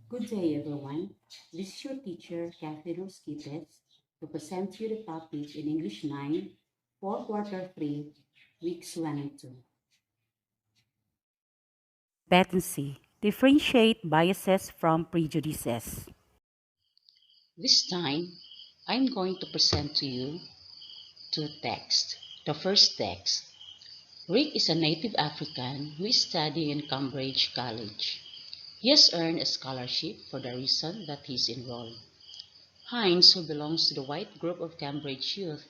Good day, everyone. This is your teacher, Catherine Rosquites, to present you the topic in English 9 for Quarter 3, Weeks 1 and 2. Competency. Differentiate biases from prejudices. This time, I'm going to present to you two texts. The first text. Rick is a native African who is studying in Cambridge College. He has earned a scholarship for the reason that he is enrolled. Hines, who belongs to the white group of Cambridge youth,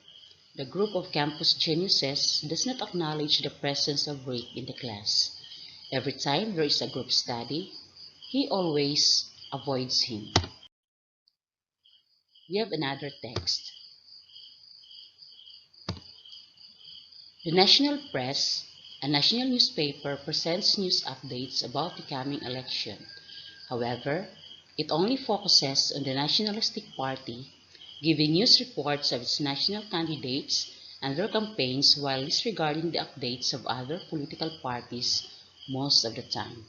the group of campus geniuses, does not acknowledge the presence of Rick in the class. Every time there is a group study, he always avoids him. We have another text. The national press, a national newspaper, presents news updates about the coming election. However, it only focuses on the Nationalistic Party, giving news reports of its national candidates and their campaigns while disregarding the updates of other political parties most of the time.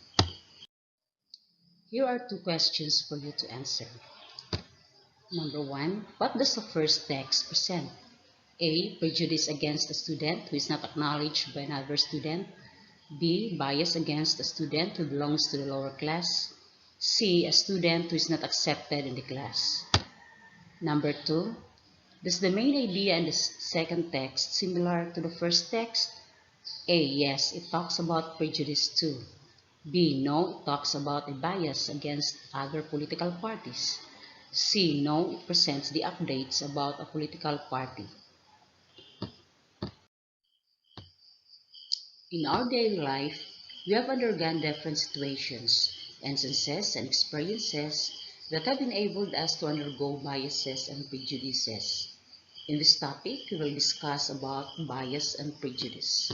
Here are two questions for you to answer. Number one, what does the first text present? A. Prejudice against a student who is not acknowledged by another student. B. Bias against a student who belongs to the lower class. C. A student who is not accepted in the class. Number 2. Does the main idea in the second text similar to the first text? A. Yes, it talks about prejudice too. B. No, it talks about a bias against other political parties. C. No, it presents the updates about a political party. In our daily life, we have undergone different situations, instances, and experiences that have enabled us to undergo biases and prejudices. In this topic, we will discuss about bias and prejudice.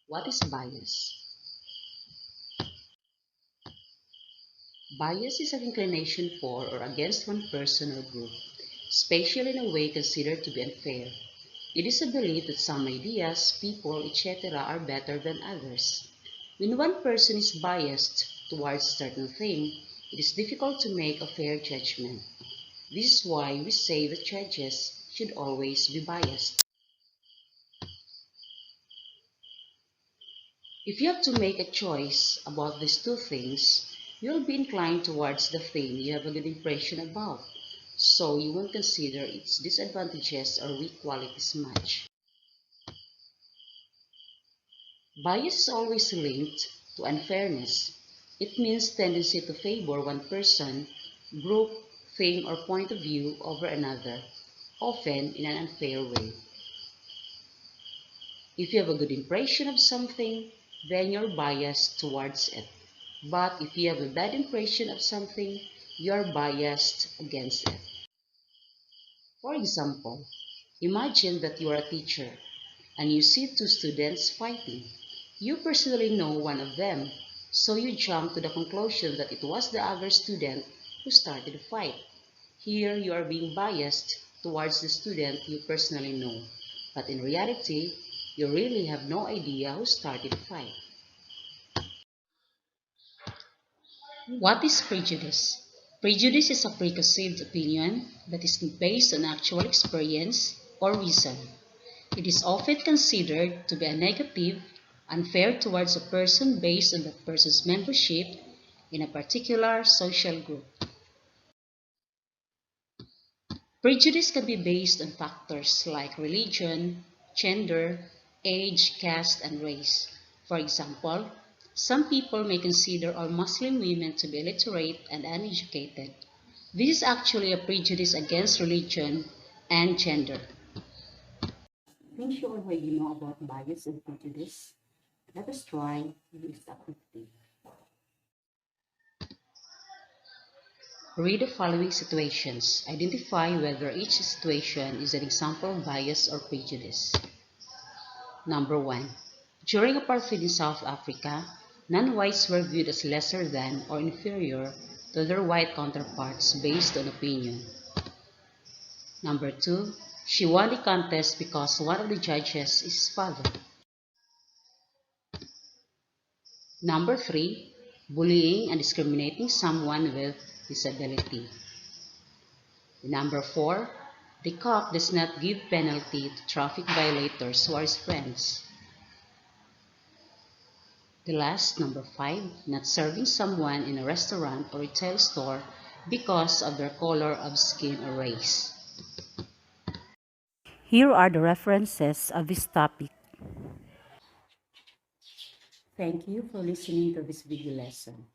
What is bias? Bias is an inclination for or against one person or group, especially in a way considered to be unfair. It is a belief that some ideas, people, etc. are better than others. When one person is biased towards a certain thing, it is difficult to make a fair judgment. This is why we say that judges should always be biased. If you have to make a choice about these two things, you'll be inclined towards the thing you have a good impression about, so you won't consider its disadvantages or weak qualities much. Bias is always linked to unfairness. It means tendency to favor one person, group, thing, or point of view over another, often in an unfair way. If you have a good impression of something, then you're biased towards it. But if you have a bad impression of something, you're biased against it. For example, imagine that you are a teacher and you see two students fighting. You personally know one of them, so you jump to the conclusion that it was the other student who started the fight. Here you are being biased towards the student you personally know, but in reality, you really have no idea who started the fight. What is prejudice? Prejudice is a preconceived opinion that is based on actual experience or reason. It is often considered to be a negative, unfair towards a person based on that person's membership in a particular social group. Prejudice can be based on factors like religion, gender, age, caste, and race. For example, some people may consider all Muslim women to be illiterate and uneducated. This is actually a prejudice against religion and gender. Since you already know about bias and prejudice, let us try this activity. Read the following situations. Identify whether each situation is an example of bias or prejudice. Number 1. During apartheid in South Africa, non-whites were viewed as lesser than or inferior to their white counterparts based on opinion. Number 2. She won the contest because one of the judges is his father. Number 3. bullying and discriminating someone with disability. Number 4, the cop does not give penalty to traffic violators who are his friends. The last, number 5, not serving someone in a restaurant or retail store because of their color of skin or race. Here are the references of this topic. Thank you for listening to this video lesson.